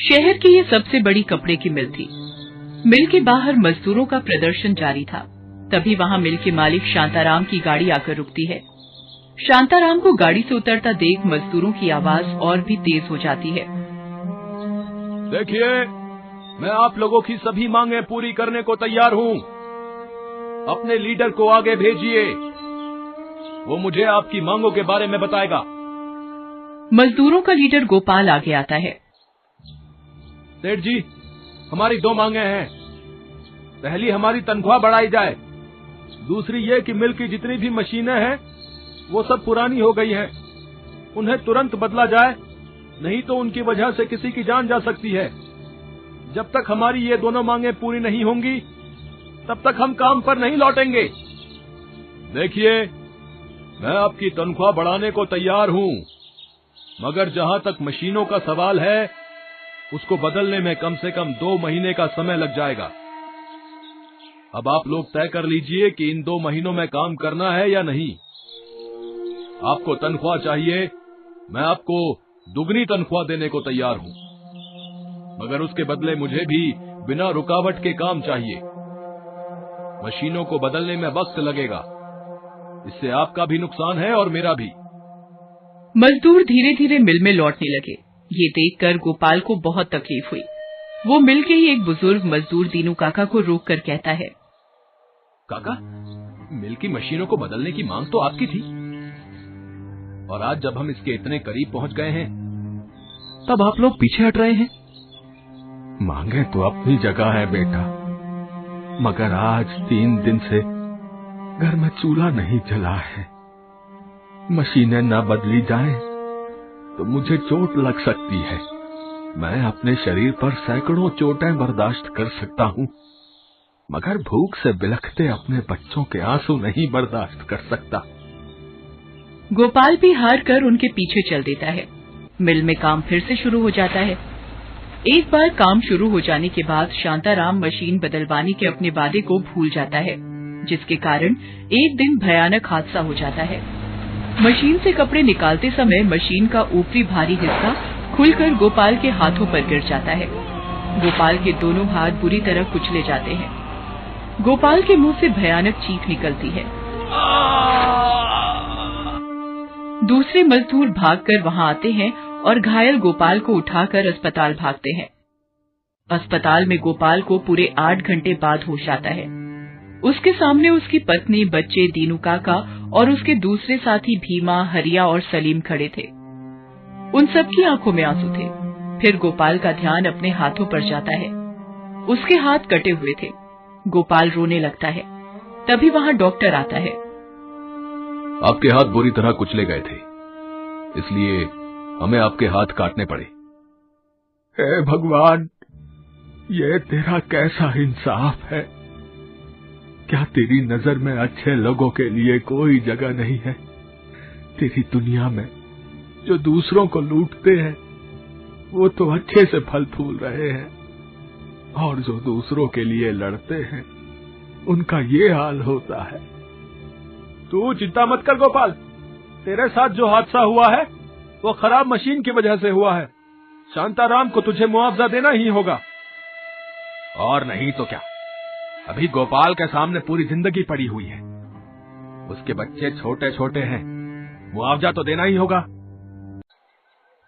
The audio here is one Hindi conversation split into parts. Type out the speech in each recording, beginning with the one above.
शहर की ये सबसे बड़ी कपड़े की मिल थी। मिल के बाहर मजदूरों का प्रदर्शन जारी था। तभी वहाँ मिल के मालिक शांताराम की गाड़ी आकर रुकती है। शांताराम को गाड़ी से उतरता देख मजदूरों की आवाज और भी तेज हो जाती है। देखिए, मैं आप लोगों की सभी मांगें पूरी करने को तैयार हूँ। अपने लीडर को आगे भेजिए, वो मुझे आपकी मांगों के बारे में बताएगा। मजदूरों का लीडर गोपाल आगे आता है। सेठ जी, हमारी 2 मांगे हैं। पहली, हमारी तनख्वाह बढ़ाई जाए। दूसरी ये कि मिल की जितनी भी मशीनें हैं वो सब पुरानी हो गई हैं, उन्हें तुरंत बदला जाए, नहीं तो उनकी वजह से किसी की जान जा सकती है। जब तक हमारी ये दोनों मांगे पूरी नहीं होंगी तब तक हम काम पर नहीं लौटेंगे। देखिए, मैं आपकी तनख्वाह बढ़ाने को तैयार हूँ, मगर जहाँ तक मशीनों का सवाल है उसको बदलने में कम से कम 2 महीने का समय लग जाएगा। अब आप लोग तय कर लीजिए कि इन 2 महीनों में काम करना है या नहीं। आपको तनख्वाह चाहिए, मैं आपको दुगनी तनख्वाह देने को तैयार हूँ, मगर उसके बदले मुझे भी बिना रुकावट के काम चाहिए। मशीनों को बदलने में वक्त लगेगा, इससे आपका भी नुकसान है और मेरा भी। मजदूर धीरे धीरे मिल में लौटने लगे। ये देखकर गोपाल को बहुत तकलीफ हुई। वो मिल के ही एक बुजुर्ग मजदूर दीनू काका को रोक कर कहता है, काका, मिल की मशीनों को बदलने की मांग तो आपकी थी, और आज जब हम इसके इतने करीब पहुंच गए हैं तब आप लोग पीछे हट रहे हैं। मांगे तो अपनी जगह है बेटा, मगर आज 3 दिन से घर में चूल्हा नहीं जला है। मशीनें न बदली जाएं तो मुझे चोट लग सकती है। मैं अपने शरीर पर सैकड़ों चोटें बर्दाश्त कर सकता हूँ, मगर भूख से बिलखते अपने बच्चों के आंसू नहीं बर्दाश्त कर सकता। गोपाल भी हार कर उनके पीछे चल देता है। मिल में काम फिर से शुरू हो जाता है। एक बार काम शुरू हो जाने के बाद शांताराम मशीन बदलवाने के अपने वादे को भूल जाता है, जिसके कारण एक दिन भयानक हादसा हो जाता है। मशीन से कपड़े निकालते समय मशीन का ऊपरी भारी हिस्सा खुलकर गोपाल के हाथों पर गिर जाता है। गोपाल के दोनों हाथ बुरी तरह कुचले जाते हैं। गोपाल के मुंह से भयानक चीख निकलती है। दूसरे मजदूर भागकर वहां आते हैं और घायल गोपाल को उठाकर अस्पताल भागते हैं। अस्पताल में गोपाल को पूरे 8 घंटे बाद होश आता है। उसके सामने उसकी पत्नी, बच्चे, दीनू काका और उसके दूसरे साथी भीमा, हरिया और सलीम खड़े थे। उन सबकी आंखों में आंसू थे। फिर गोपाल का ध्यान अपने हाथों पर जाता है। उसके हाथ कटे हुए थे। गोपाल रोने लगता है। तभी वहां डॉक्टर आता है। आपके हाथ बुरी तरह कुचले गए थे, इसलिए हमें आपके हाथ काटने पड़े। हे भगवान, ये तेरा कैसा इंसाफ है? क्या तेरी नजर में अच्छे लोगों के लिए कोई जगह नहीं है? तेरी दुनिया में जो दूसरों को लूटते हैं वो तो अच्छे से फल फूल रहे हैं, और जो दूसरों के लिए लड़ते हैं उनका ये हाल होता है। तू चिंता मत कर गोपाल, तेरे साथ जो हादसा हुआ है वो खराब मशीन की वजह से हुआ है। शांताराम को तुझे मुआवजा देना ही होगा। और नहीं तो क्या, अभी गोपाल के सामने पूरी जिंदगी पड़ी हुई है। उसके बच्चे छोटे छोटे हैं, मुआवजा तो देना ही होगा।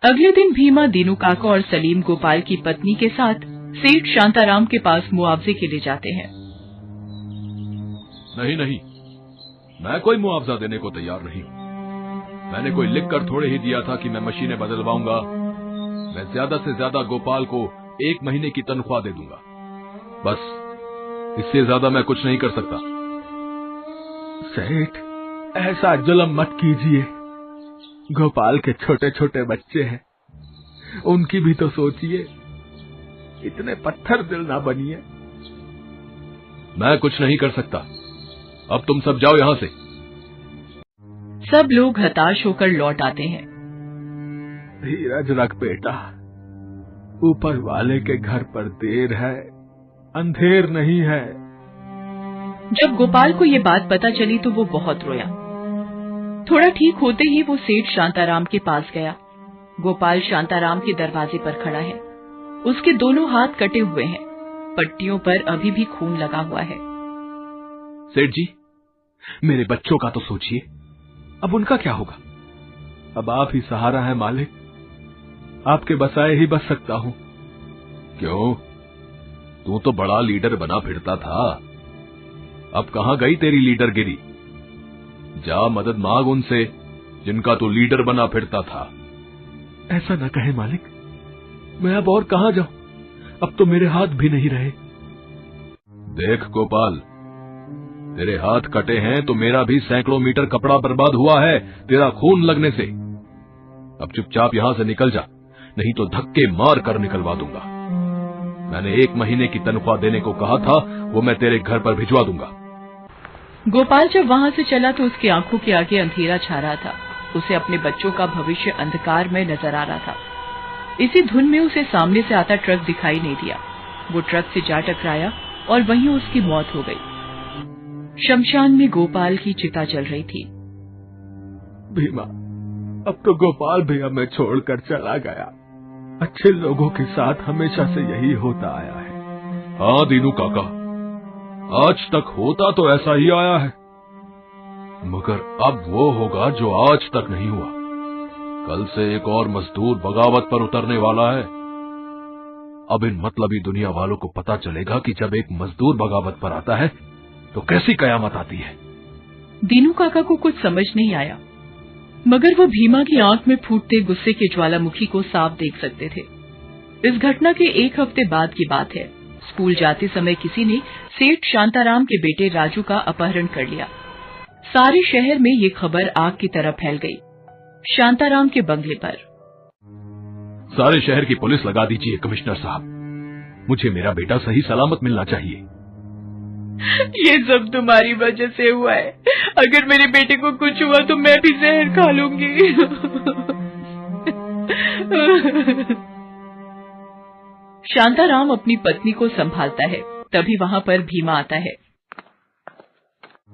अगले दिन भीमा, दीनू काका और सलीम गोपाल की पत्नी के साथ सेठ शांताराम के पास मुआवजे के लिए जाते हैं। नहीं नहीं, मैं कोई मुआवजा देने को तैयार नहीं। मैंने कोई लिखकर थोड़े ही दिया था कि मैं मशीनें बदलवाऊंगा। मैं ज्यादा से ज्यादा गोपाल को 1 महीने की तनख्वाह दे दूंगा, बस। इससे ज्यादा मैं कुछ नहीं कर सकता। सेठ, ऐसा जुल्म मत कीजिए। गोपाल के छोटे छोटे बच्चे हैं, उनकी भी तो सोचिए। इतने पत्थर दिल ना बनिए। मैं कुछ नहीं कर सकता। अब तुम सब जाओ यहां से। सब लोग हताश होकर लौट आते हैं। धीरज रख बेटा, ऊपर वाले के घर पर देर है, अंधेर नहीं है। जब गोपाल को ये बात पता चली तो वो बहुत रोया। थोड़ा ठीक होते ही वो सेठ शांताराम के पास गया। गोपाल शांताराम के दरवाजे पर खड़ा है। उसके दोनों हाथ कटे हुए हैं, पट्टियों पर अभी भी खून लगा हुआ है। सेठ जी, मेरे बच्चों का तो सोचिए, अब उनका क्या होगा? अब आप ही सहारा है मालिक, आपके बसाए ही बच सकता हूं। क्यों? तू तो बड़ा लीडर बना फिरता था, अब कहां गई तेरी लीडरगिरी? जा मदद मांग उनसे जिनका तू लीडर बना फिरता था। ऐसा न कहे मालिक, मैं अब और कहां जाऊं? अब तो मेरे हाथ भी नहीं रहे। देख गोपाल, तेरे हाथ कटे हैं तो मेरा भी सैकड़ों मीटर कपड़ा बर्बाद हुआ है तेरा खून लगने से। अब चुपचाप यहां से निकल जा, नहीं तो धक्के मार कर निकलवा दूंगा। मैंने 1 महीने की तनख्वाह देने को कहा था, वो मैं तेरे घर पर भिजवा दूंगा। गोपाल जब वहां से चला तो उसकी आंखों के आगे अंधेरा छा रहा था। उसे अपने बच्चों का भविष्य अंधकार में नजर आ रहा था। इसी धुन में उसे सामने से आता ट्रक दिखाई नहीं दिया। वो ट्रक से जा टकराया और वहीं उसकी मौत हो गई। शमशान में गोपाल की चिता जल रही थी। भीमा, अब तो गोपाल भी हमें छोड़कर चला गया। अच्छे लोगों के साथ हमेशा से यही होता आया है। हाँ दीनू काका, आज तक होता तो ऐसा ही आया है, मगर अब वो होगा जो आज तक नहीं हुआ। कल से एक और मजदूर बगावत पर उतरने वाला है। अब इन मतलबी दुनिया वालों को पता चलेगा कि जब एक मजदूर बगावत पर आता है तो कैसी कयामत आती है। दीनू काका को कुछ समझ नहीं आया, मगर वो भीमा की आंख में फूटते गुस्से के ज्वालामुखी को साफ देख सकते थे। इस घटना के 1 हफ्ते बाद की बात है। स्कूल जाते समय किसी ने सेठ शांताराम के बेटे राजू का अपहरण कर लिया। सारे शहर में ये खबर आग की तरह फैल गई। शांताराम के बंगले पर सारे शहर की पुलिस लगा दीजिए कमिश्नर साहब, मुझे मेरा बेटा सही सलामत मिलना चाहिए। ये सब तुम्हारी वजह से हुआ है। अगर मेरे बेटे को कुछ हुआ तो मैं भी जहर खा लूंगी। शांताराम अपनी पत्नी को संभालता है, तभी वहां पर भीमा आता है।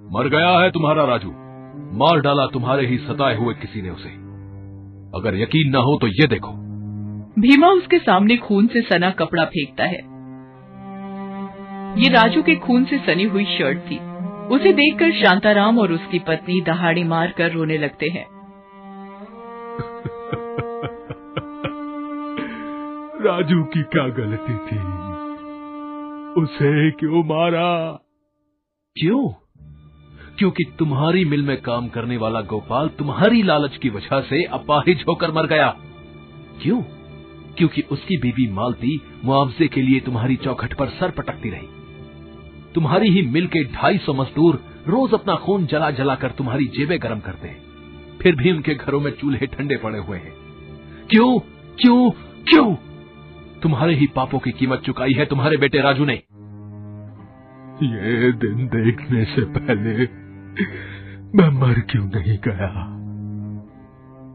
मर गया है तुम्हारा राजू, मार डाला तुम्हारे ही सताए हुए किसी ने उसे। अगर यकीन ना हो तो ये देखो। भीमा उसके सामने खून से सना कपड़ा फेंकता है। ये राजू के खून से सनी हुई शर्ट थी। उसे देखकर शांताराम और उसकी पत्नी दहाड़ी मार कर रोने लगते हैं। राजू की क्या गलती थी? उसे क्यों मारा? क्यों? क्योंकि तुम्हारी मिल में काम करने वाला गोपाल तुम्हारी लालच की वजह से अपाहिज होकर मर गया। क्यों? क्योंकि उसकी बीवी मालती मुआवजे के लिए तुम्हारी चौखट पर सर पटकती रही। तुम्हारी ही मिल के 250 मजदूर रोज अपना खून जला जला कर तुम्हारी जेबें गर्म करते हैं, फिर भी उनके घरों में चूल्हे ठंडे पड़े हुए हैं। क्यों? क्यों? क्यों? तुम्हारे ही पापों की कीमत चुकाई है तुम्हारे बेटे राजू ने। ये दिन देखने से पहले मैं मर क्यों नहीं गया?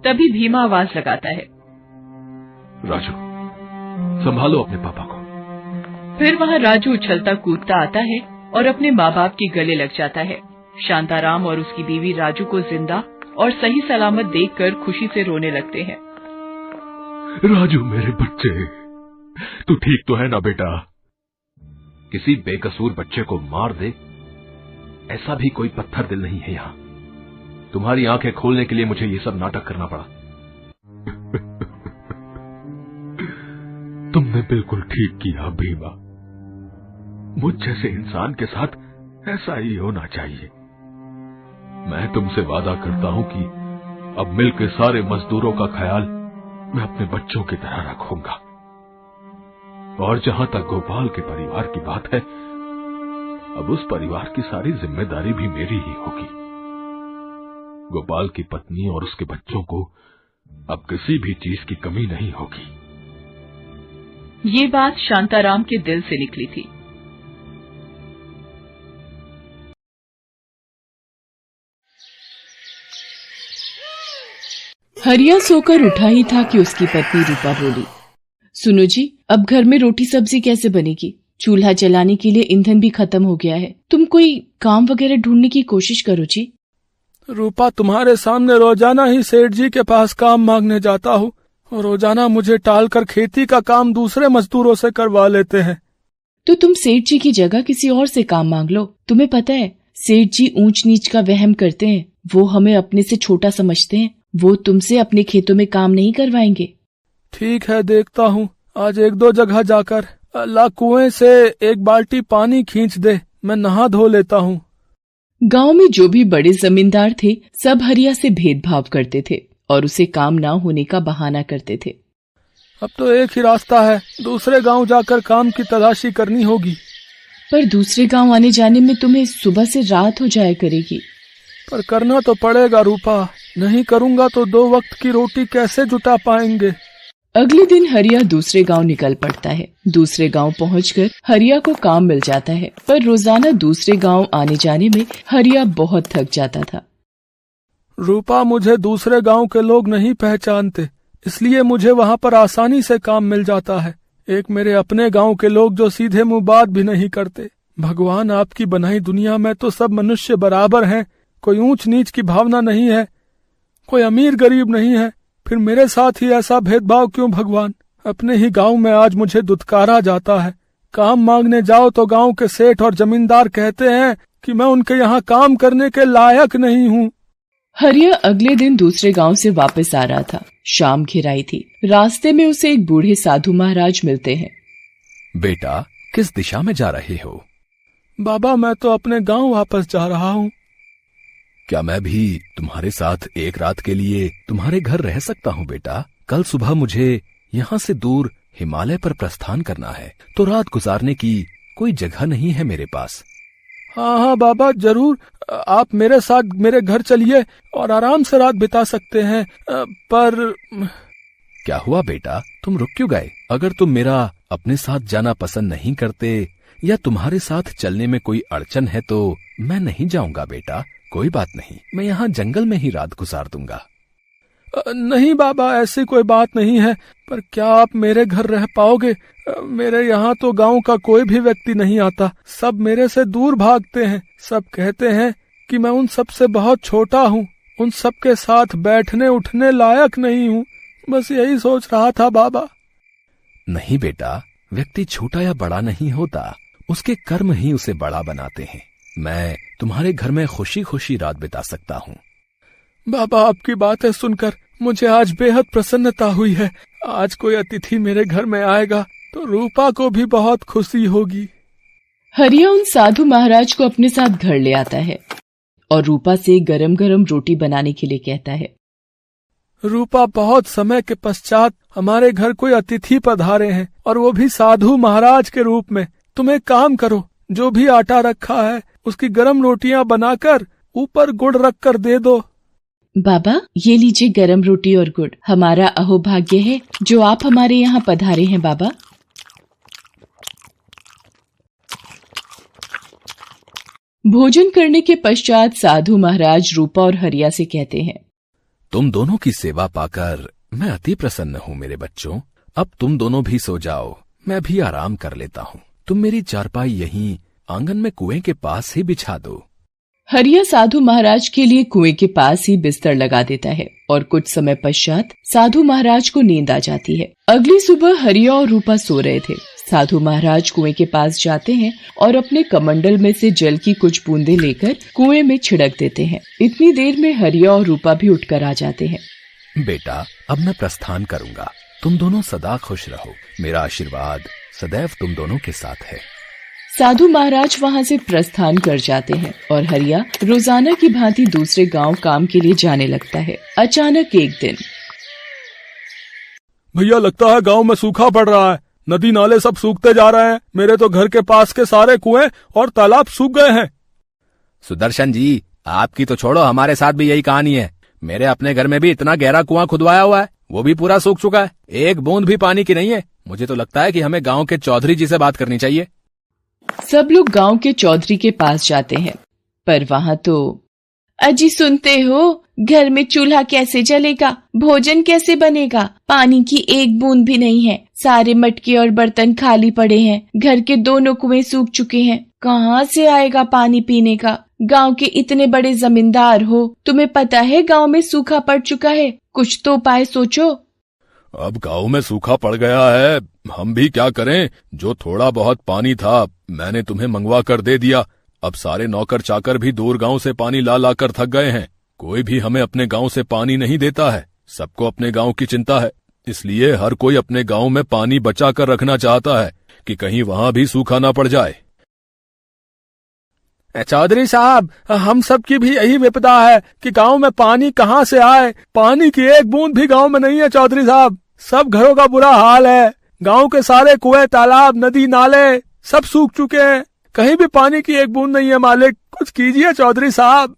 तभी भीमा आवाज लगाता है, राजू, संभालो अपने पापा को। फिर वहां राजू उछलता कूदता आता है और अपने माँ बाप के गले लग जाता है। शांताराम और उसकी बीवी राजू को जिंदा और सही सलामत देखकर खुशी से रोने लगते हैं। राजू मेरे बच्चे, तू ठीक तो है ना बेटा? किसी बेकसूर बच्चे को मार दे, ऐसा भी कोई पत्थर दिल नहीं है यहाँ। तुम्हारी आंखें खोलने के लिए मुझे ये सब नाटक करना पड़ा। तुमने बिल्कुल ठीक किया भीमा, मुझ जैसे इंसान के साथ ऐसा ही होना चाहिए। मैं तुमसे वादा करता हूं कि अब मिल के सारे मजदूरों का ख्याल मैं अपने बच्चों की तरह रखूंगा। और जहां तक गोपाल के परिवार की बात है, अब उस परिवार की सारी जिम्मेदारी भी मेरी ही होगी। गोपाल की पत्नी और उसके बच्चों को अब किसी भी चीज की कमी नहीं होगी। ये बात शांताराम के दिल से निकली थी। हरिया सोकर उठा ही था कि उसकी पत्नी रूपा बोली, सुनो जी, अब घर में रोटी सब्जी कैसे बनेगी? चूल्हा जलाने के लिए ईंधन भी खत्म हो गया है। तुम कोई काम वगैरह ढूंढने की कोशिश करो जी। रूपा, तुम्हारे सामने रोजाना ही सेठ जी के पास काम मांगने जाता हूँ, रोजाना मुझे टालकर खेती का काम दूसरे मजदूरों से करवा लेते हैं। तो तुम सेठ जी की जगह किसी और से काम मांग लो। तुम्हें पता है सेठ जी ऊंच नीच का वहम करते हैं। वो हमें अपने से छोटा समझते हैं। वो तुमसे अपने खेतों में काम नहीं करवाएंगे। ठीक है, देखता हूँ। आज एक दो जगह जाकर अल्लाह कुएं से एक बाल्टी पानी खींच दे, मैं नहा धो लेता हूँ। गांव में जो भी बड़े जमींदार थे सब हरिया से भेदभाव करते थे और उसे काम ना होने का बहाना करते थे। अब तो एक ही रास्ता है, दूसरे गांव जाकर काम की तलाशी करनी होगी। पर दूसरे गांव आने जाने में तुम्हें सुबह से रात हो जाया करेगी। पर करना तो पड़ेगा रूपा, नहीं करूँगा तो 2 वक्त की रोटी कैसे जुटा पाएंगे। अगले दिन हरिया दूसरे गांव निकल पड़ता है। दूसरे गांव पहुंचकर हरिया को काम मिल जाता है, पर रोजाना दूसरे गांव आने जाने में हरिया बहुत थक जाता था। रूपा, मुझे दूसरे गांव के लोग नहीं पहचानते, इसलिए मुझे वहां पर आसानी से काम मिल जाता है। एक मेरे अपने गांव के लोग जो सीधे मुंह बात भी नहीं करते। भगवान, आपकी बनाई दुनिया में तो सब मनुष्य बराबर हैं, कोई ऊंच नीच की भावना नहीं है, कोई अमीर गरीब नहीं है। फिर मेरे साथ ही ऐसा भेदभाव क्यों भगवान? अपने ही गांव में आज मुझे दुत्कारा जाता है। काम मांगने जाओ तो गांव के सेठ और जमींदार कहते हैं कि मैं उनके यहाँ काम करने के लायक नहीं हूँ। हरिया अगले दिन दूसरे गांव से वापस आ रहा था। शाम घिर आई थी। रास्ते में उसे एक बूढ़े साधु महाराज मिलते हैं। बेटा, किस दिशा में जा रहे हो? बाबा, मैं तो अपने गांव वापस जा रहा हूँ। क्या मैं भी तुम्हारे साथ एक रात के लिए तुम्हारे घर रह सकता हूँ बेटा? कल सुबह मुझे यहाँ से दूर हिमालय पर प्रस्थान करना है, तो रात गुजारने की कोई जगह नहीं है मेरे पास। हाँ हाँ बाबा, जरूर, आप मेरे साथ मेरे घर चलिए और आराम से रात बिता सकते हैं। पर क्या हुआ बेटा, तुम रुक क्यों गए? अगर तुम मेरा अपने साथ जाना पसंद नहीं करते या तुम्हारे साथ चलने में कोई अड़चन है तो मैं नहीं जाऊंगा बेटा। कोई बात नहीं, मैं यहाँ जंगल में ही रात गुजार दूंगा। नहीं बाबा, ऐसी कोई बात नहीं है, पर क्या आप मेरे घर रह पाओगे? मेरे यहाँ तो गांव का कोई भी व्यक्ति नहीं आता, सब मेरे से दूर भागते हैं। सब कहते हैं कि मैं उन सब से बहुत छोटा हूँ, उन सब के साथ बैठने उठने लायक नहीं हूँ। बस यही सोच रहा था बाबा। नहीं बेटा, व्यक्ति छोटा या बड़ा नहीं होता, उसके कर्म ही उसे बड़ा बनाते हैं। मैं तुम्हारे घर में खुशी खुशी रात बिता सकता हूँ। बाबा, आपकी बातें सुनकर मुझे आज बेहद प्रसन्नता हुई है। आज कोई अतिथि मेरे घर में आएगा तो रूपा को भी बहुत खुशी होगी। हरिया उन साधु महाराज को अपने साथ घर ले आता है और रूपा से गरम गरम रोटी बनाने के लिए कहता है। रूपा, बहुत समय के पश्चात हमारे घर कोई अतिथि पधारे हैं और वो भी साधु महाराज के रूप में। तुम एक काम करो, जो भी आटा रखा है उसकी गरम रोटियां बनाकर ऊपर गुड़ रख कर दे दो। बाबा, ये लीजिए गरम रोटी और गुड़। हमारा अहोभाग्य है जो आप हमारे यहाँ पधारे हैं बाबा। भोजन करने के पश्चात साधु महाराज रूपा और हरिया से कहते हैं, तुम दोनों की सेवा पाकर मैं अति प्रसन्न हूँ मेरे बच्चों। अब तुम दोनों भी सो जाओ, मैं भी आराम कर लेता हूँ। तुम मेरी चारपाई यहीं आंगन में कुएं के पास ही बिछा दो। हरिया साधु महाराज के लिए कुएं के पास ही बिस्तर लगा देता है और कुछ समय पश्चात साधु महाराज को नींद आ जाती है। अगली सुबह हरिया और रूपा सो रहे थे। साधु महाराज कुएं के पास जाते हैं और अपने कमंडल में से जल की कुछ बूंदें लेकर कुएं में छिड़क देते हैं। इतनी देर में हरिया और रूपा भी उठकर आ जाते हैं। बेटा, अब मैं प्रस्थान करूंगा। तुम दोनों सदा खुश रहो। मेरा आशीर्वाद सदैव तुम दोनों के साथ है। साधु महाराज वहाँ से प्रस्थान कर जाते हैं और हरिया रोजाना की भांति दूसरे गांव काम के लिए जाने लगता है। अचानक एक दिन, भैया, लगता है गांव में सूखा पड़ रहा है। नदी नाले सब सूखते जा रहे हैं। मेरे तो घर के पास के सारे कुएं और तालाब सूख गए हैं। सुदर्शन जी, आपकी तो छोड़ो, हमारे साथ भी यही कहानी है। मेरे अपने घर में भी इतना गहरा कुआं खुदवाया हुआ है, वो भी पूरा सूख चुका है। एक बूंद भी पानी की नहीं है। मुझे तो लगता है कि हमें गांव के चौधरी जी से बात करनी चाहिए। सब लोग गांव के चौधरी के पास जाते हैं, पर वहाँ तो अजी सुनते हो, घर में चूल्हा कैसे जलेगा, भोजन कैसे बनेगा, पानी की एक बूंद भी नहीं है, सारे मटके और बर्तन खाली पड़े हैं, घर के दोनों कुएं सूख चुके हैं, कहाँ से आएगा पानी पीने का। गांव के इतने बड़े जमींदार हो, तुम्हें पता है गांव में सूखा पड़ चुका है, कुछ तो उपाय सोचो। अब गांव में सूखा पड़ गया है, हम भी क्या करें। जो थोड़ा बहुत पानी था मैंने तुम्हें मंगवा कर दे दिया। अब सारे नौकर चाकर भी दूर गांव से पानी ला ला कर थक गए हैं। कोई भी हमें अपने गांव से पानी नहीं देता है। सबको अपने गांव की चिंता है, इसलिए हर कोई अपने गांव में पानी बचा कर रखना चाहता है कि कहीं वहां भी सूखा ना पड़ जाए। चौधरी साहब, हम सब की भी यही विपदा है कि गांव में पानी कहाँ से आए। पानी की एक बूंद भी गांव में नहीं है चौधरी साहब। सब घरों का बुरा हाल है। गांव के सारे कुएं, तालाब, नदी, नाले सब सूख चुके हैं। कहीं भी पानी की एक बूंद नहीं है। मालिक, कुछ कीजिए चौधरी साहब।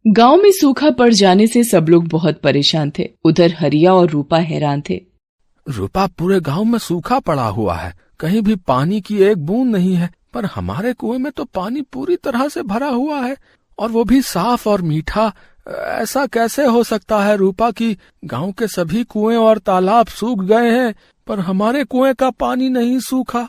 गांव में सूखा पड़ जाने से सब लोग बहुत परेशान थे। उधर हरिया और रूपा हैरान थे। रूपा, पूरे गांव में सूखा पड़ा हुआ है, कहीं भी पानी की एक बूंद नहीं है, पर हमारे कुएं में तो पानी पूरी तरह से भरा हुआ है, और वो भी साफ और मीठा। ऐसा कैसे हो सकता है रूपा कि गांव के सभी कुएं और तालाब सूख गए हैं पर हमारे कुएं का पानी नहीं सूखा।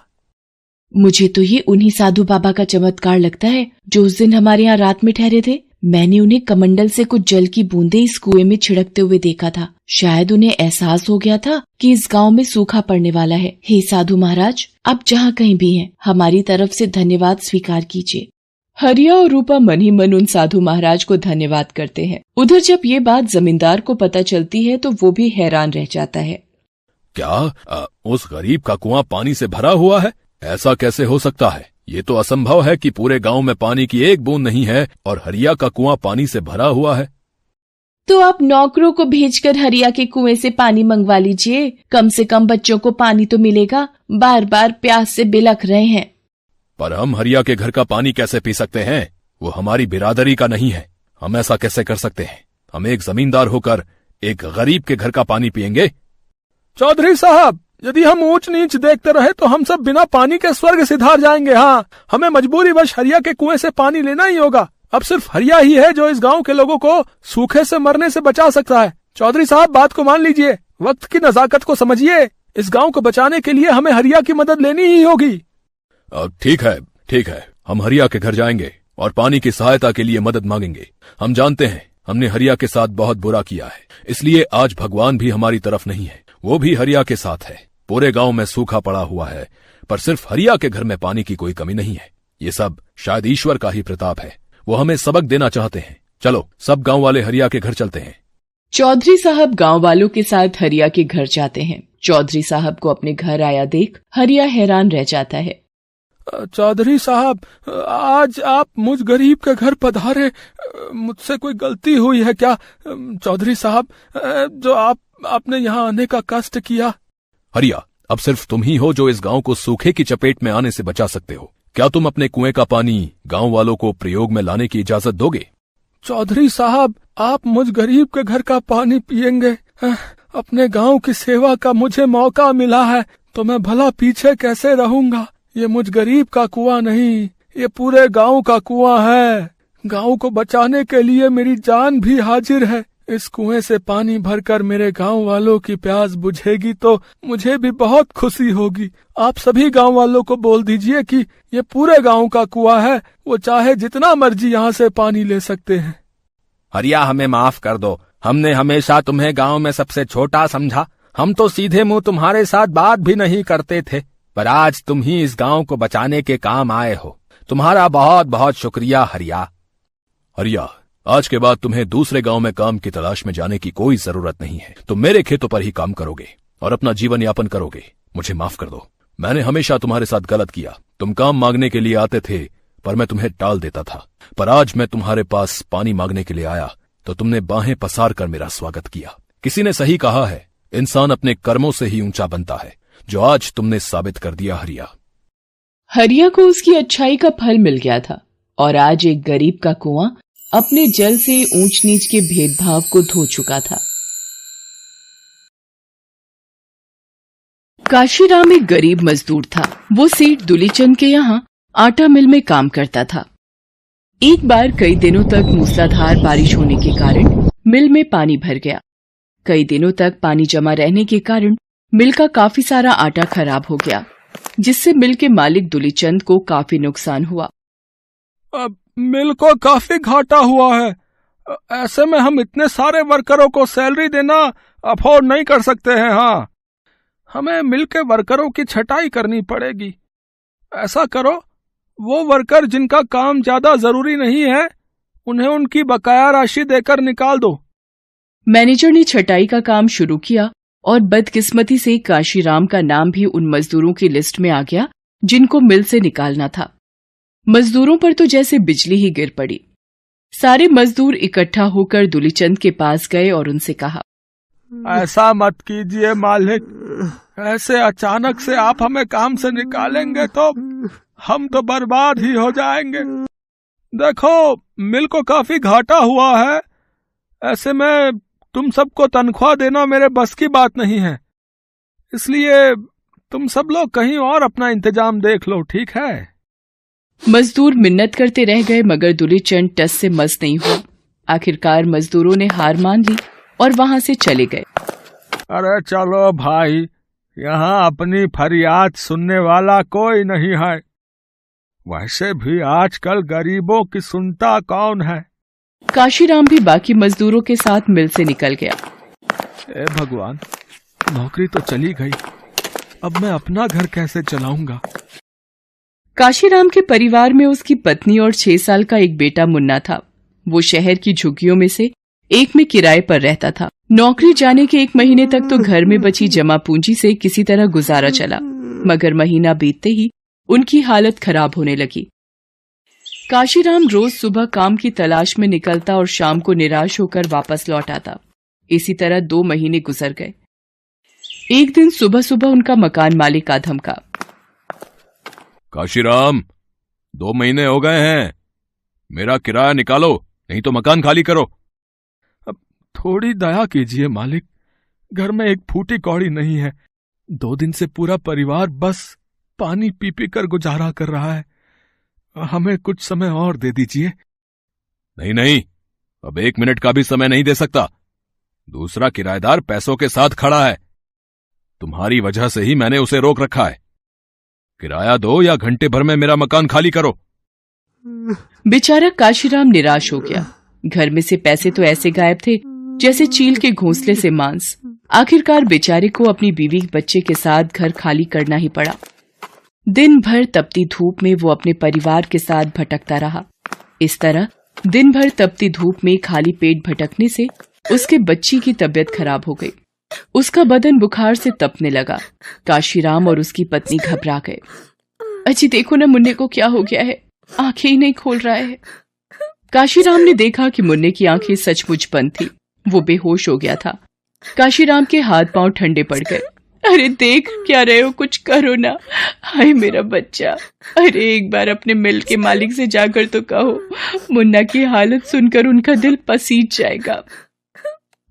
मुझे तो ये उन्हीं साधु बाबा का चमत्कार लगता है जो उस दिन हमारे यहाँ रात में ठहरे थे। मैंने उन्हें कमंडल से कुछ जल की बूंदें इस कुएं में छिड़कते हुए देखा था। शायद उन्हें एहसास हो गया था कि इस गांव में सूखा पड़ने वाला है। हे साधु महाराज, आप जहाँ कहीं भी हैं, हमारी तरफ से धन्यवाद स्वीकार कीजिए। हरिया और रूपा मन ही मन उन साधु महाराज को धन्यवाद करते हैं। उधर जब ये बात जमींदार को पता चलती है तो वो भी हैरान रह जाता है। क्या उस गरीब का कुआं पानी से भरा हुआ है? ऐसा कैसे हो सकता है? ये तो असंभव है कि पूरे गांव में पानी की एक बूंद नहीं है और हरिया का कुआं पानी से भरा हुआ है। तो आप नौकरों को भेजकर हरिया के कुएं से पानी मंगवा लीजिए। कम से कम बच्चों को पानी तो मिलेगा। बार बार प्यास से बिलख रहे हैं। पर हम हरिया के घर का पानी कैसे पी सकते हैं? वो हमारी बिरादरी का नहीं है। हम ऐसा कैसे कर सकते हैं? हम एक जमींदार होकर एक गरीब के घर का पानी पिएंगे? चौधरी साहब, यदि हम ऊंच नीच देखते रहे तो हम सब बिना पानी के स्वर्ग सिधार जाएंगे। हाँ, हमें मजबूरीवश हरिया के कुएं से पानी लेना ही होगा। अब सिर्फ हरिया ही है जो इस गांव के लोगों को सूखे से मरने से बचा सकता है। चौधरी साहब, बात को मान लीजिए, वक्त की नजाकत को समझिए। इस गांव को बचाने के लिए हमें हरिया की मदद लेनी ही होगी। ठीक है, हम हरिया के घर जाएंगे और पानी की सहायता के लिए मदद मांगेंगे। हम जानते हैं हमने हरिया के साथ बहुत बुरा किया है, इसलिए आज भगवान भी हमारी तरफ नहीं है, वो भी हरिया के साथ है। पूरे गांव में सूखा पड़ा हुआ है, पर सिर्फ हरिया के घर में पानी की कोई कमी नहीं है। ये सब शायद ईश्वर का ही प्रताप है। वो हमें सबक देना चाहते हैं। चलो, सब गांव वाले हरिया के घर चलते हैं। चौधरी साहब गांव वालों के साथ हरिया के घर जाते हैं। चौधरी साहब को अपने घर आया देख हरिया हैरान रह जाता है। चौधरी साहब, आज आप मुझ गरीब के घर पधारे। मुझसे कोई गलती हुई है क्या चौधरी साहब, जो आपने यहाँ आने का कष्ट किया? हरिया, अब सिर्फ तुम ही हो जो इस गांव को सूखे की चपेट में आने से बचा सकते हो। क्या तुम अपने कुएं का पानी गांव वालों को प्रयोग में लाने की इजाजत दोगे? चौधरी साहब, आप मुझ गरीब के घर का पानी पिएंगे? अपने गांव की सेवा का मुझे मौका मिला है तो मैं भला पीछे कैसे रहूंगा। ये मुझ गरीब का कुआं नहीं, ये पूरे गांव का कुआं है। गांव को बचाने के लिए मेरी जान भी हाजिर है। इस कुएं से पानी भरकर मेरे गांव वालों की प्यास बुझेगी तो मुझे भी बहुत खुशी होगी। आप सभी गांव वालों को बोल दीजिए कि ये पूरे गांव का कुआं है, वो चाहे जितना मर्जी यहाँ से पानी ले सकते हैं। हरिया, हमें माफ कर दो। हमने हमेशा तुम्हें गांव में सबसे छोटा समझा। हम तो सीधे मुंह तुम्हारे साथ बात भी नहीं करते थे, पर आज तुम ही इस गांव को बचाने के काम आए हो। तुम्हारा बहुत बहुत शुक्रिया हरिया। हरिया, आज के बाद तुम्हें दूसरे गांव में काम की तलाश में जाने की कोई जरूरत नहीं है। तुम मेरे खेतों पर ही काम करोगे और अपना जीवन यापन करोगे। मुझे माफ कर दो, मैंने हमेशा तुम्हारे साथ गलत किया। तुम काम मांगने के लिए आते थे पर मैं तुम्हें टाल देता था, पर आज मैं तुम्हारे पास पानी मांगने के लिए आया तो तुमने बाहें पसार कर मेरा स्वागत किया। किसी ने सही कहा है, इंसान अपने कर्मों से ही ऊंचा बनता है, जो आज तुमने साबित कर दिया हरिया। हरिया को उसकी अच्छाई का फल मिल गया था और आज एक गरीब का कुआं अपने जल से ऊंच नीच के भेदभाव को धो चुका था। काशीराम एक गरीब मजदूर था। वो सेठ दुलीचंद के यहाँ आटा मिल में काम करता था। एक बार कई दिनों तक मूसलाधार बारिश होने के कारण मिल में पानी भर गया। कई दिनों तक पानी जमा रहने के कारण मिल का काफी सारा आटा खराब हो गया, जिससे मिल के मालिक दुलीचंद को काफी नुकसान हुआ। अब मिल को काफी घाटा हुआ है। ऐसे में हम इतने सारे वर्करों को सैलरी देना अफोर्ड नहीं कर सकते हैं। हाँ, हमें मिल के वर्करों की छटाई करनी पड़ेगी। ऐसा करो, वो वर्कर जिनका काम ज्यादा जरूरी नहीं है उन्हें उनकी बकाया राशि देकर निकाल दो। मैनेजर ने छटाई का काम शुरू किया और बदकिस्मती से काशीराम का नाम भी उन मजदूरों की लिस्ट में आ गया जिनको मिल से निकालना था। मजदूरों पर तो जैसे बिजली ही गिर पड़ी। सारे मजदूर इकट्ठा होकर दुलीचंद के पास गए और उनसे कहा, ऐसा मत कीजिए मालिक, ऐसे अचानक से आप हमें काम से निकालेंगे तो हम तो बर्बाद ही हो जाएंगे। देखो, मिल को काफी घाटा हुआ है, ऐसे में तुम सबको तनख्वाह देना मेरे बस की बात नहीं है, इसलिए तुम सब लोग कहीं और अपना इंतजाम देख लो, ठीक है? मजदूर मिन्नत करते रह गए मगर दुलीचंद टस से मस नहीं हुआ। आखिरकार मजदूरों ने हार मान ली और वहां से चले गए। अरे चलो भाई, यहाँ अपनी फरियाद सुनने वाला कोई नहीं है। वैसे भी आजकल गरीबों की सुनता कौन है। काशीराम भी बाकी मजदूरों के साथ मिल से निकल गया। ए भगवान, नौकरी तो चली गई, अब मैं अपना घर कैसे चलाऊंगा? काशीराम के परिवार में उसकी पत्नी और 6 साल का एक बेटा मुन्ना था। वो शहर की झुग्गियों में से एक में किराए पर रहता था। नौकरी जाने के 1 महीने तक तो घर में बची जमा पूंजी से किसी तरह गुजारा चला, मगर महीना बीतते ही उनकी हालत खराब होने लगी। काशीराम रोज सुबह काम की तलाश में निकलता और शाम को निराश होकर वापस लौट आता। इसी तरह 2 महीने गुजर गए। एक दिन सुबह सुबह उनका मकान मालिक आ धमका, काशीराम, 2 महीने हो गए हैं, मेरा किराया निकालो नहीं तो मकान खाली करो। अब थोड़ी दया कीजिए मालिक, घर में एक फूटी कौड़ी नहीं है। 2 दिन से पूरा परिवार बस पानी पी पी कर गुजारा कर रहा है, हमें कुछ समय और दे दीजिए। नहीं नहीं, अब 1 मिनट का भी समय नहीं दे सकता। दूसरा किराएदार पैसों के साथ खड़ा है, तुम्हारी वजह से ही मैंने उसे रोक रखा है। किराया दो या घंटे भर में मेरा मकान खाली करो। बेचारा काशीराम निराश हो गया। घर में से पैसे तो ऐसे गायब थे जैसे चील के घोंसले से मांस। आखिरकार बेचारे को अपनी बीवी बच्चे के साथ घर खाली करना ही पड़ा। दिन भर तपती धूप में वो अपने परिवार के साथ भटकता रहा। इस तरह दिन भर तपती धूप में खाली पेट भटकने से उसके बच्ची की तबीयत खराब हो गई। उसका बदन बुखार से तपने लगा। काशीराम और उसकी पत्नी घबरा गए। अजी देखो ना, मुन्ने को क्या हो गया है, आंखें ही नहीं खोल रहा है। काशीराम ने देखा कि मुन्ने की आंखें सचमुच बंद थी। वो बेहोश हो गया था। काशीराम के हाथ पांव ठंडे पड़ गए। अरे देख क्या रहे हो, कुछ करो ना, हाय मेरा बच्चा। अरे एक बार अपने मिल के मालिक से जाकर तो कहो, मुन्ना की हालत सुनकर उनका दिल पसीज जाएगा।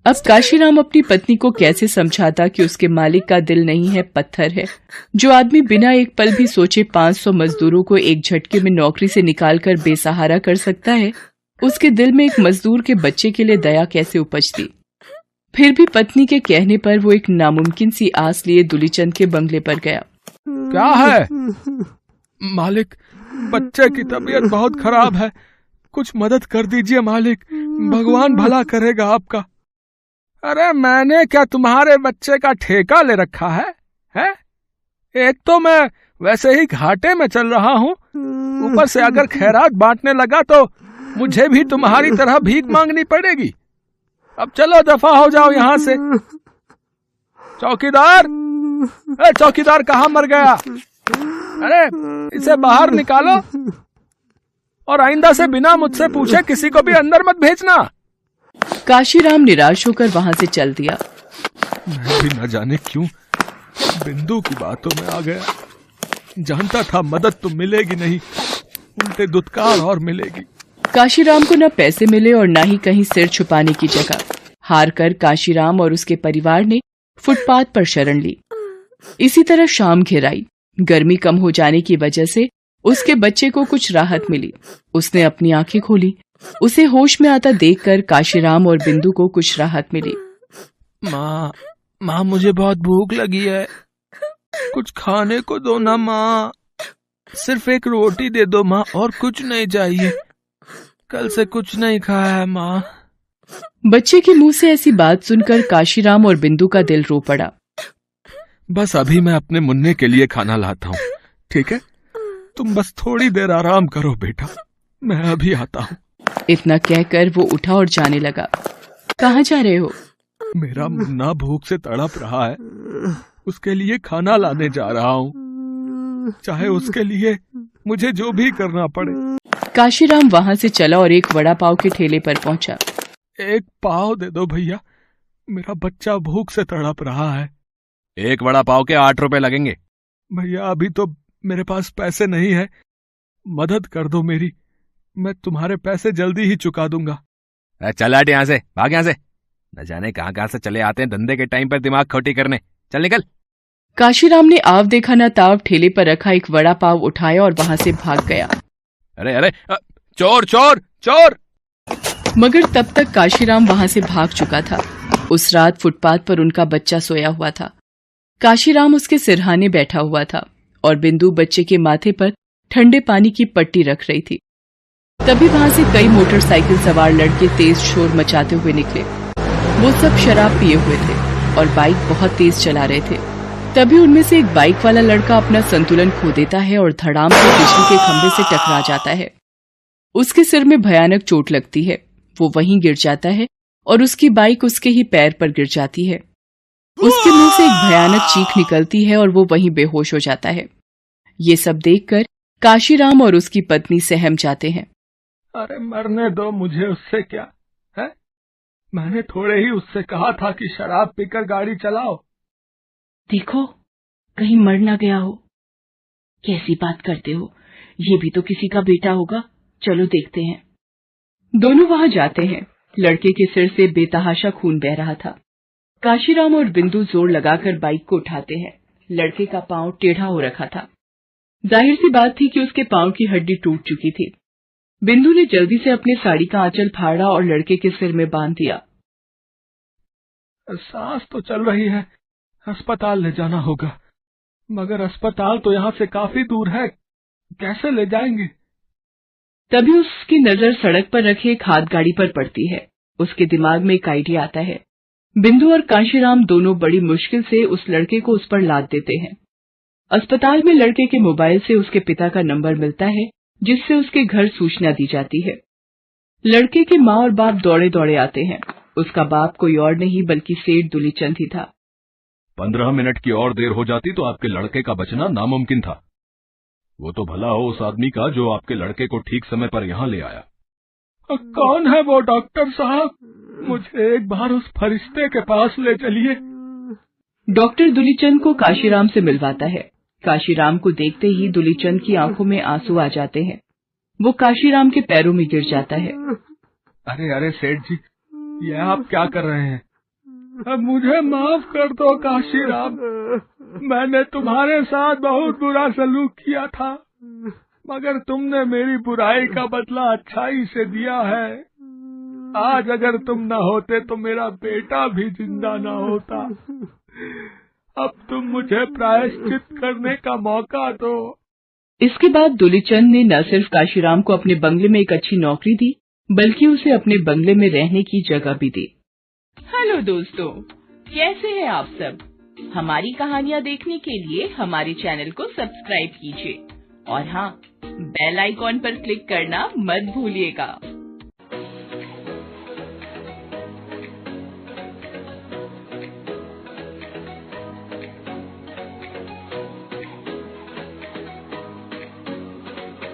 अब काशीराम अपनी पत्नी को कैसे समझाता कि उसके मालिक का दिल नहीं है, पत्थर है। जो आदमी बिना एक पल भी सोचे 500 मजदूरों को एक झटके में नौकरी से निकालकर बेसहारा कर सकता है, उसके दिल में एक मजदूर के बच्चे के लिए दया कैसे उपजती। फिर भी पत्नी के कहने पर वो एक नामुमकिन सी आस लिए दुलीचंद के बंगले पर गया। क्या है मालिक, बच्चे की तबीयत बहुत खराब है, कुछ मदद कर दीजिए मालिक, भगवान भला करेगा आपका। अरे मैंने क्या तुम्हारे बच्चे का ठेका ले रखा है? एक तो मैं वैसे ही घाटे में चल रहा हूँ, ऊपर से अगर खैरात बांटने लगा तो मुझे भी तुम्हारी तरह भीख मांगनी पड़ेगी। अब चलो दफा हो जाओ यहाँ से। चौकीदार, चौकीदार कहाँ मर गया? अरे इसे बाहर निकालो और आइंदा से बिना मुझसे पूछे किसी को भी अंदर मत भेजना। काशीराम निराश होकर वहां से चल दिया। मैं भी न जाने क्यों बिंदु की बातों में आ गया। जानता था मदद तो मिलेगी नहीं, उल्टे दुत्कार और मिलेगी। काशीराम को न पैसे मिले और न ही कहीं सिर छुपाने की जगह। हार कर काशीराम और उसके परिवार ने फुटपाथ पर शरण ली। इसी तरह शाम घिर आई। गर्मी कम हो जाने की वजह से उसके बच्चे को कुछ राहत मिली। उसने अपनी आंखें खोली। उसे होश में आता देखकर काशीराम और बिंदु को कुछ राहत मिली। माँ मुझे बहुत भूख लगी है, कुछ खाने को दो ना माँ, सिर्फ एक रोटी दे दो माँ, और कुछ नहीं चाहिए, कल से कुछ नहीं खाया है माँ। बच्चे के मुंह से ऐसी बात सुनकर काशीराम और बिंदु का दिल रो पड़ा। बस अभी मैं अपने मुन्ने के लिए खाना लाता हूँ, ठीक है? तुम बस थोड़ी देर आराम करो बेटा, मैं अभी आता हूँ। इतना कहकर वो उठा और जाने लगा। कहाँ जा रहे हो? मेरा मुन्ना भूख से तड़प रहा है, उसके लिए खाना लाने जा रहा हूँ, चाहे उसके लिए मुझे जो भी करना पड़े। काशीराम वहाँ से चला और एक वड़ा पाव के ठेले पर पहुँचा। एक पाव दे दो भैया, मेरा बच्चा भूख से तड़प रहा है। एक वड़ा पाव के 8 रुपए लगेंगे। भैया अभी तो मेरे पास पैसे नहीं है, मदद कर दो मेरी, मैं तुम्हारे पैसे जल्दी ही चुका दूंगा। चल हट यहाँ से, भाग यहाँ से। न जाने कहाँ कहाँ से चले आते हैं धंधे के टाइम पर दिमाग खोटी करने। चल निकल। काशीराम ने आव देखा न ताव ठेले पर रखा एक वड़ा पाव उठाया और वहां से भाग गया। अरे अरे चोर चोर चोर! मगर तब तक काशीराम वहां से भाग चुका था। उस रात फुटपाथ पर उनका बच्चा सोया हुआ था। काशीराम उसके सिरहाने बैठा हुआ था और बिंदु बच्चे के माथे पर ठंडे पानी की पट्टी रख रही थी। तभी वहां से कई मोटरसाइकिल सवार लड़के तेज शोर मचाते हुए निकले। वो सब शराब पिए हुए थे और बाइक बहुत तेज चला रहे थे। तभी उनमें से एक बाइक वाला लड़का अपना संतुलन खो देता है और धड़ाम से बिजली के खंभे से टकरा जाता है। उसके सिर में भयानक चोट लगती है, वो वहीं गिर जाता है और उसकी बाइक उसके ही पैर पर गिर जाती है। उसके मुंह से एक भयानक चीख निकलती है और वो वहीं बेहोश हो जाता है। ये सब देखकर काशीराम और उसकी पत्नी सहम जाते हैं। अरे मरने दो मुझे, उससे क्या है? मैंने थोड़े ही उससे कहा था कि शराब पीकर गाड़ी चलाओ। देखो कहीं मर ना गया हो। कैसी बात करते हो, ये भी तो किसी का बेटा होगा। चलो देखते हैं। दोनों वहां जाते हैं। लड़के के सिर से बेतहाशा खून बह रहा था। काशीराम और बिंदु जोर लगाकर बाइक को उठाते हैं। लड़के का पांव टेढ़ा हो रखा था। जाहिर सी बात थी कि उसके पांव की हड्डी टूट चुकी थी। बिंदु ने जल्दी से अपने साड़ी का आंचल फाड़ा और लड़के के सिर में बांध दिया। सांस तो चल रही है, अस्पताल ले जाना होगा, मगर अस्पताल तो यहाँ से काफी दूर है, कैसे ले जाएंगे? तभी उसकी नजर सड़क पर रखे एक हाथ गाड़ी पर पड़ती है। उसके दिमाग में एक आइडिया आता है। बिंदु और काशीराम दोनों बड़ी मुश्किल से उस लड़के को उस पर लाद देते हैं। अस्पताल में लड़के के मोबाइल से उसके पिता का नंबर मिलता है, जिससे उसके घर सूचना दी जाती है। लड़के के माँ और बाप दौड़े दौड़े आते हैं। उसका बाप कोई और नहीं बल्कि सेठ दुलीचंद ही था। 15 मिनट की और देर हो जाती तो आपके लड़के का बचना नामुमकिन था। वो तो भला हो उस आदमी का जो आपके लड़के को ठीक समय पर यहाँ ले आया। कौन है वो डॉक्टर साहब? मुझे एक बार उस फरिश्ते के पास ले चलिए। डॉक्टर दुलीचंद को काशीराम से मिलवाता है। काशीराम को देखते ही दुलीचंद की आंखों में आंसू आ जाते हैं। वो काशीराम के पैरों में गिर जाता है। अरे अरे सेठ जी, ये आप क्या कर रहे हैं? अब मुझे माफ कर दो काशीराम, मैंने तुम्हारे साथ बहुत बुरा सलूक किया था, मगर तुमने मेरी बुराई का बदला अच्छाई से दिया है। आज अगर तुम न होते तो मेरा बेटा भी जिंदा न होता। अब तुम मुझे प्रायश्चित करने का मौका दो। इसके बाद दुलीचंद ने न सिर्फ काशीराम को अपने बंगले में एक अच्छी नौकरी दी, बल्कि उसे अपने बंगले में रहने की जगह भी दी। हेलो दोस्तों, कैसे हैं आप सब? हमारी कहानियाँ देखने के लिए हमारे चैनल को सब्सक्राइब कीजिए और हाँ, बेल आइकॉन पर क्लिक करना मत भूलिएगा।